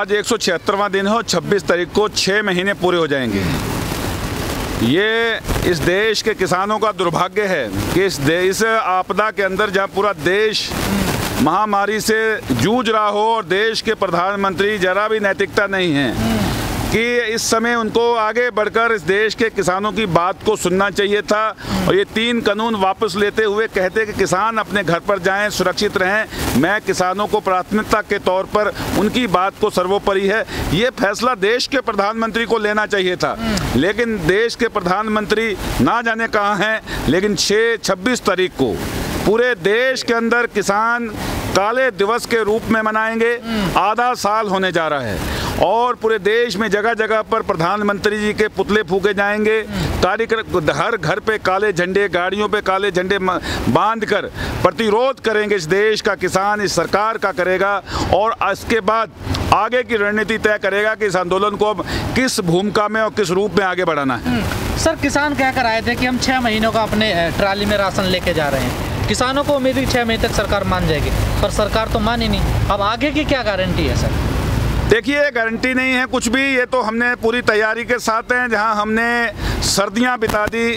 आज 176वां दिन हो, 26 तारीख को 6 महीने पूरे हो जाएंगे। ये इस देश के किसानों का दुर्भाग्य है कि इस आपदा के अंदर जहाँ पूरा देश महामारी से जूझ रहा हो और देश के प्रधानमंत्री जरा भी नैतिकता नहीं है कि इस समय उनको आगे बढ़कर इस देश के किसानों की बात को सुनना चाहिए था और ये 3 कानून वापस लेते हुए कहते कि किसान अपने घर पर जाएं, सुरक्षित रहें। मैं किसानों को प्राथमिकता के तौर पर उनकी बात को सर्वोपरि है, ये फैसला देश के प्रधानमंत्री को लेना चाहिए था। लेकिन देश के प्रधानमंत्री ना जाने कहाँ हैं। लेकिन 26 तारीख को पूरे देश के अंदर किसान काले दिवस के रूप में मनाएंगे। आधा साल होने जा रहा है और पूरे देश में जगह जगह पर प्रधानमंत्री जी के पुतले फूके जाएंगे। कार्यक्रम हर घर पे काले झंडे, गाड़ियों पे काले झंडे बांधकर प्रतिरोध करेंगे। इस देश का किसान इस सरकार का करेगा और इसके बाद आगे की रणनीति तय करेगा कि इस आंदोलन को अब किस भूमिका में और किस रूप में आगे बढ़ाना है। सर, किसान कह कर आए थे कि हम 6 महीनों का अपने ट्राली में राशन लेके जा रहे हैं। किसानों को उम्मीद है 6 महीने तक सरकार मान जाएगी, पर सरकार तो मानी नहीं। अब आगे की क्या गारंटी है सर? देखिए, गारंटी नहीं है कुछ भी। ये तो हमने पूरी तैयारी के साथ हैं। जहां हमने सर्दियां बिता दी,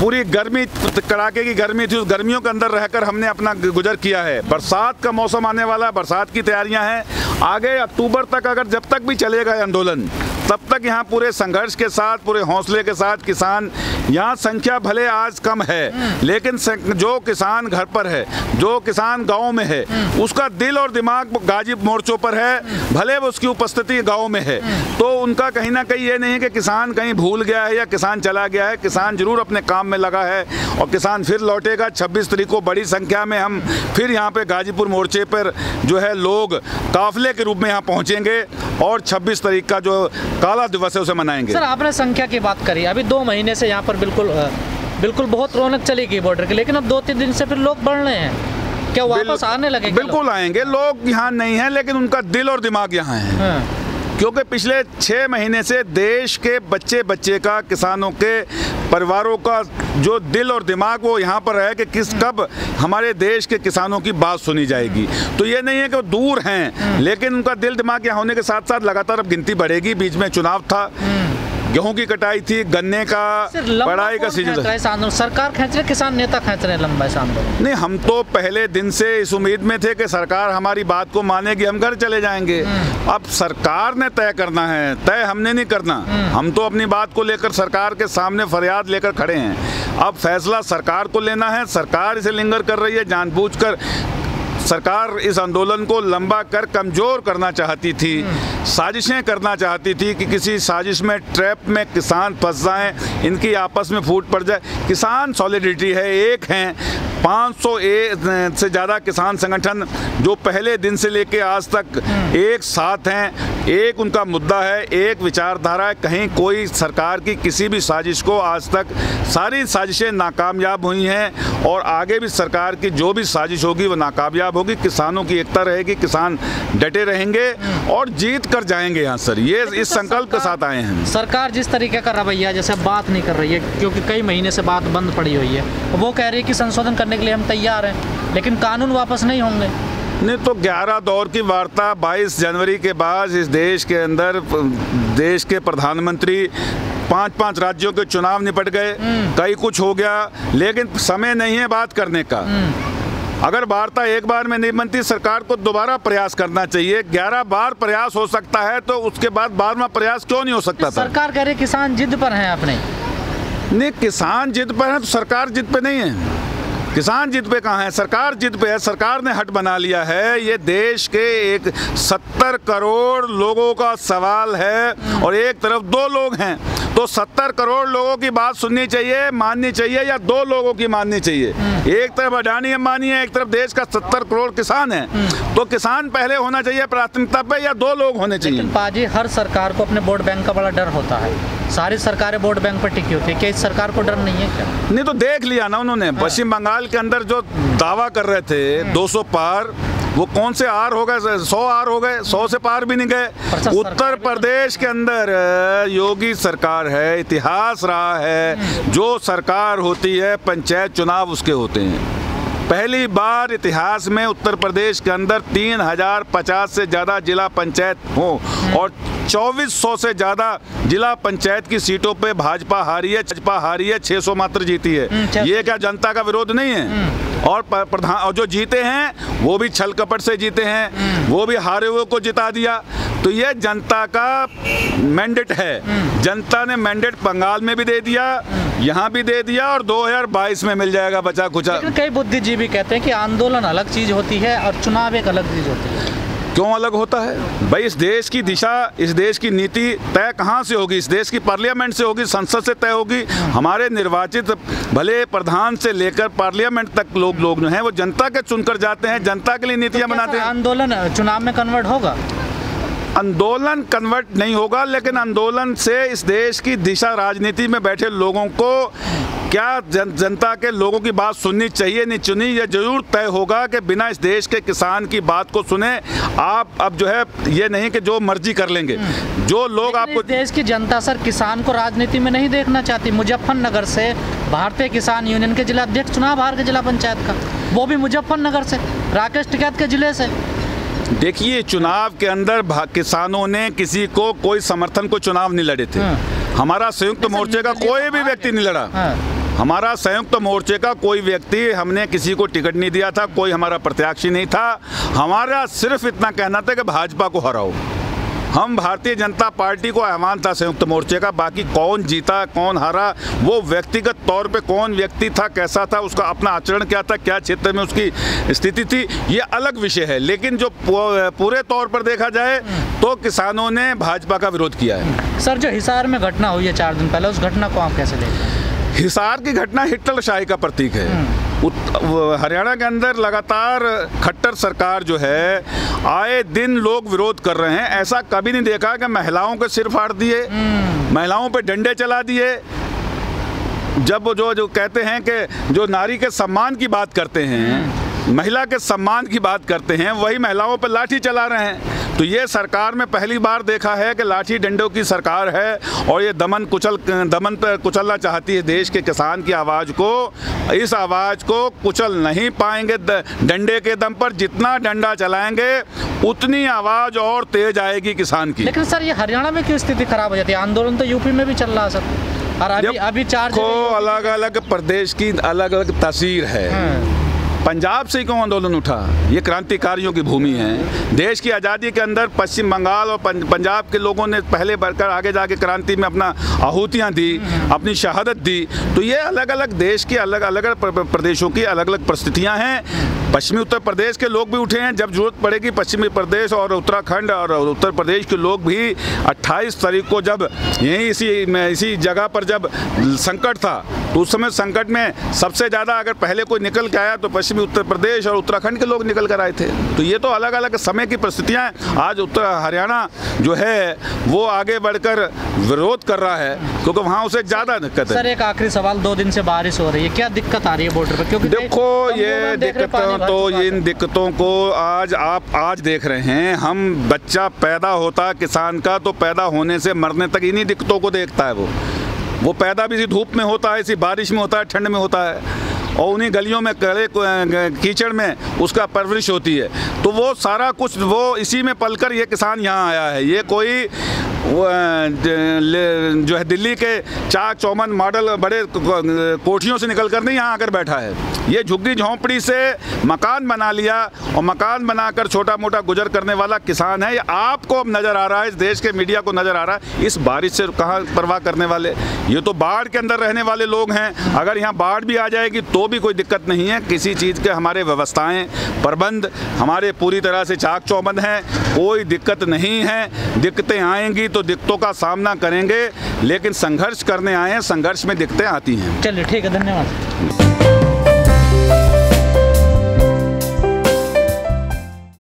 पूरी गर्मी, कड़ाके की गर्मी थी, उस गर्मियों के अंदर रहकर हमने अपना गुजर किया है। बरसात का मौसम आने वाला है, बरसात की तैयारियां हैं। आगे अक्टूबर तक अगर जब तक भी चलेगा आंदोलन, तब तक यहाँ पूरे संघर्ष के साथ, पूरे हौसले के साथ किसान, यहाँ संख्या भले आज कम है लेकिन जो किसान घर पर है, जो किसान गाँव में है, उसका दिल और दिमाग गाजी मोर्चों पर है। भले वो उसकी उपस्थिति गाँव में है, तो उनका कहीं ना कहीं ये नहीं है कि किसान कहीं भूल गया है या किसान चला गया है। किसान जरूर अपने काम में लगा है और किसान फिर लौटेगा। 26 तारीख को बड़ी संख्या में हम फिर यहाँ पे गाजीपुर मोर्चे पर जो है लोग काफिले के रूप में यहाँ पहुँचेंगे और 26 तारीख का जो काला दिवस है उसे मनाएंगे। सर, आपने संख्या की बात करी। अभी 2 महीने से यहाँ पर बिल्कुल बहुत रौनक चलेगी बॉर्डर की, लेकिन अब 2-3 दिन से फिर लोग बढ़ रहे हैं। क्या वापस आने लगे? बिल्कुल आएंगे लोग। यहाँ नहीं है लेकिन उनका दिल और दिमाग यहाँ है। क्योंकि पिछले 6 महीने से देश के बच्चे का, किसानों के परिवारों का जो दिल और दिमाग वो यहाँ पर है कि कब हमारे देश के किसानों की बात सुनी जाएगी। तो ये नहीं है कि वो दूर हैं, लेकिन उनका दिल दिमाग यहाँ होने के साथ साथ लगातार अब गिनती बढ़ेगी। बीच में चुनाव था, गेहूं की कटाई थी, गन्ने का, पढ़ाई का सीजन। सरकार खींच रहे, किसान नेता खींच रहे लंबा आंदोलन? नहीं, हम तो पहले दिन से इस उम्मीद में थे कि सरकार हमारी बात को मानेगी, हम घर चले जाएंगे। अब सरकार ने तय करना है, तय हमने नहीं करना। हम तो अपनी बात को लेकर सरकार के सामने फरियाद लेकर खड़े हैं। अब फैसला सरकार को लेना है। सरकार इसे लिंगर कर रही है जानबूझकर। सरकार इस आंदोलन को लंबा कर कमज़ोर करना चाहती थी, साजिशें करना चाहती थी कि किसी साजिश में, ट्रैप में किसान फंस जाएं, इनकी आपस में फूट पड़ जाए। किसान सॉलिडिटी है, एक हैं। 500 से ज़्यादा किसान संगठन जो पहले दिन से लेके आज तक एक साथ हैं। एक उनका मुद्दा है, एक विचारधारा है। कहीं कोई सरकार की किसी भी साजिश को आज तक सारी साजिशें नाकामयाब हुई हैं और आगे भी सरकार की जो भी साजिश होगी वो नाकामयाब होगी। किसानों की एकता रहेगी, किसान डटे रहेंगे और जीत कर जाएंगे यहाँ सर। ये इस संकल्प के साथ आए हैं। सरकार जिस तरीके का रवैया, जैसे बात नहीं कर रही है क्योंकि कई महीने से बात बंद पड़ी हुई है, वो कह रही है कि संशोधन करने के लिए हम तैयार हैं, लेकिन कानून वापस नहीं होंगे। नहीं तो 11 दौर की वार्ता 22 जनवरी के बाद इस देश के अंदर देश के प्रधानमंत्री 5-5 राज्यों के चुनाव निपट गए, कई कुछ हो गया, लेकिन समय नहीं है बात करने का। अगर वार्ता एक बार में नहीं बनती, सरकार को दोबारा प्रयास करना चाहिए। 11 बार प्रयास हो सकता है तो उसके बाद 12वां प्रयास क्यों नहीं हो सकता था? सरकार कह रही किसान जिद पर हैं अपने। नहीं, किसान जिद पर है तो सरकार जिद पे नहीं है। किसान जिद पे कहाँ है? सरकार जिद पे है। सरकार ने हट बना लिया है। ये देश के 70 करोड़ लोगों का सवाल है और एक तरफ 2 लोग हैं, तो 70 करोड़ लोगों की बात सुननी चाहिए, माननी चाहिए, या 2 लोगों की माननी चाहिए। एक तरफ अडानी अंबानी है, एक तरफ देश का 70 करोड़ किसान है, तो किसान पहले होना चाहिए प्राथमिकता पे, या 2 लोग होने चाहिए। लेकिन पाजी, हर सरकार को अपने वोट बैंक का बड़ा डर होता है। सारी सरकारें वोट बैंक पर टिकी होती है, क्या इस सरकार को डर नहीं है क्या? नहीं तो देख लिया ना उन्होंने। पश्चिम बंगाल के अंदर जो दावा कर रहे थे 200 पार, वो कौन से आर हो गए? 100 आर हो गए, 100 से पार भी नहीं गए। उत्तर प्रदेश के अंदर योगी सरकार है, इतिहास रहा है, जो सरकार होती है पंचायत चुनाव उसके होते हैं। पहली बार इतिहास में उत्तर प्रदेश के अंदर 3050 से ज़्यादा जिला पंचायत हो और 2400 से ज़्यादा जिला पंचायत की सीटों पे भाजपा हारी है 600 मात्र जीती है। ये क्या जनता का विरोध नहीं है? और प्रधान और जो जीते हैं वो भी छल कपट से जीते हैं, वो भी हारे हुए को जिता दिया। तो ये जनता का मैंडेट है। जनता ने मैंडेट बंगाल में भी दे दिया, यहाँ भी दे दिया और 2022 में मिल जाएगा बचा कुचा। कई बुद्धिजीवी कहते हैं कि आंदोलन अलग चीज होती है और चुनाव एक अलग चीज होती है। क्यों अलग होता है भाई? इस देश की दिशा, इस देश की नीति तय कहाँ से होगी? इस देश की पार्लियामेंट से होगी, संसद से तय होगी। हमारे निर्वाचित भले प्रधान से लेकर पार्लियामेंट तक लोग जो हैं वो जनता के चुनकर जाते हैं, जनता के लिए नीतियाँ बनाते हैं। आंदोलन चुनाव में कन्वर्ट होगा? आंदोलन कन्वर्ट नहीं होगा, लेकिन आंदोलन से इस देश की दिशा, राजनीति में बैठे लोगों को क्या जनता के लोगों की बात सुननी चाहिए नहीं सुनी, यह जरूर तय होगा कि बिना इस देश के किसान की बात को सुने आप अब जो है ये नहीं कि जो मर्जी कर लेंगे। जो लोग आपको देश की जनता सर किसान को राजनीति में नहीं देखना चाहती। मुजफ्फरनगर से भारतीय किसान यूनियन के जिला अध्यक्ष चुनाव हार के जिला पंचायत का, वो भी मुजफ्फरनगर से, राकेश टिकैत के जिले से। देखिए, चुनाव के अंदर किसानों ने किसी को कोई समर्थन को चुनाव नहीं लड़े थे। हमारा संयुक्त मोर्चे का कोई भी व्यक्ति नहीं लड़ा। हमारा संयुक्त मोर्चे का कोई व्यक्ति, हमने किसी को टिकट नहीं दिया था, कोई हमारा प्रत्याशी नहीं था। हमारा सिर्फ इतना कहना था कि भाजपा को हराओ। हम भारतीय जनता पार्टी को आह्वान था संयुक्त मोर्चे का। बाकी कौन जीता कौन हारा, वो व्यक्तिगत तौर पे कौन व्यक्ति था, कैसा था, उसका अपना आचरण क्या था, क्या क्षेत्र में उसकी स्थिति थी, ये अलग विषय है। लेकिन जो पूरे तौर पर देखा जाए तो किसानों ने भाजपा का विरोध किया है। सर, जो हिसार में घटना हुई है 4 दिन पहले, उस घटना को आप कैसे देखते हैं? हिसार की घटना हिटलरशाही का प्रतीक है। हरियाणा के अंदर लगातार खट्टर सरकार जो है, आए दिन लोग विरोध कर रहे हैं। ऐसा कभी नहीं देखा कि महिलाओं के सिर फाड़ दिए, महिलाओं पे डंडे चला दिए। जब जो कहते हैं कि जो नारी के सम्मान की बात करते हैं, महिला के सम्मान की बात करते हैं, वही महिलाओं पर लाठी चला रहे हैं। तो ये सरकार में पहली बार देखा है कि लाठी डंडों की सरकार है और ये दमन पर कुचलना चाहती है देश के किसान की आवाज़ को। इस आवाज़ को कुचल नहीं पाएंगे डंडे के दम पर। जितना डंडा चलाएंगे उतनी आवाज़ और तेज आएगी किसान की। लेकिन सर, ये हरियाणा में क्यों स्थिति खराब हो जाती है? आंदोलन तो यूपी में भी चल रहा है सर, और अभी 4 को अलग अलग प्रदेश की अलग अलग तस्वीर है। पंजाब से क्यों आंदोलन उठा? ये क्रांतिकारियों की भूमि है। देश की आज़ादी के अंदर पश्चिम बंगाल और पंजाब के लोगों ने पहले बढ़कर आगे जाके क्रांति में अपना आहुतियाँ दी, अपनी शहादत दी। तो ये अलग अलग देश की अलग अलग प्रदेशों की अलग अलग परिस्थितियाँ हैं। पश्चिमी उत्तर प्रदेश के लोग भी उठे हैं। जब जरूरत पड़ेगी पश्चिमी प्रदेश और उत्तराखंड और उत्तर प्रदेश के लोग भी 28 तारीख को जब यहीं इसी जगह पर जब संकट था, तो उस समय संकट में सबसे ज़्यादा अगर पहले कोई निकल के आया तो पश्चिमी उत्तर प्रदेश और उत्तराखंड के लोग निकल कर आए थे। तो ये तो अलग अलग समय की परिस्थितियाँ हैं। आज हरियाणा जो है वो आगे बढ़कर विरोध कर रहा है क्योंकि वहाँ उसे ज़्यादा दिक्कत है। सर, एक आखिरी सवाल, 2 दिन से बारिश हो रही है, क्या दिक्कत आ रही है बॉर्डर पर? क्योंकि देखो, ये दिक्कतों तो इन दिक्कतों को आज देख रहे हैं हम। बच्चा पैदा होता किसान का तो पैदा होने से मरने तक इन्हीं दिक्कतों को देखता है। वो पैदा भी इसी धूप में होता है, इसी बारिश में होता है, ठंड में होता है, और उन्हीं गलियों में कड़े कीचड़ में उसका परवरिश होती है। तो वो सारा कुछ वो इसी में पलकर ये किसान यहाँ आया है। ये कोई जो है दिल्ली के चाक चौमन मॉडल बड़े कोठियों से निकल कर नहीं यहाँ आकर बैठा है। ये झुग्गी झोंपड़ी से मकान बना लिया और मकान बनाकर छोटा मोटा गुजर करने वाला किसान है। ये आपको अब नज़र आ रहा है, इस देश के मीडिया को नज़र आ रहा है। इस बारिश से कहाँ परवाह करने वाले? ये तो बाढ़ के अंदर रहने वाले लोग हैं। अगर यहाँ बाढ़ भी आ जाएगी तो भी कोई दिक्कत नहीं है। किसी चीज़ के हमारे व्यवस्थाएं प्रबंध हमारे पूरी तरह से चाक चौबंद हैं, कोई दिक्कत नहीं है। दिक्कतें आएंगी तो दिक्कतों का सामना करेंगे, लेकिन संघर्ष करने आए हैं, संघर्ष में दिक्कतें आती हैं। चलिए ठीक है, धन्यवाद।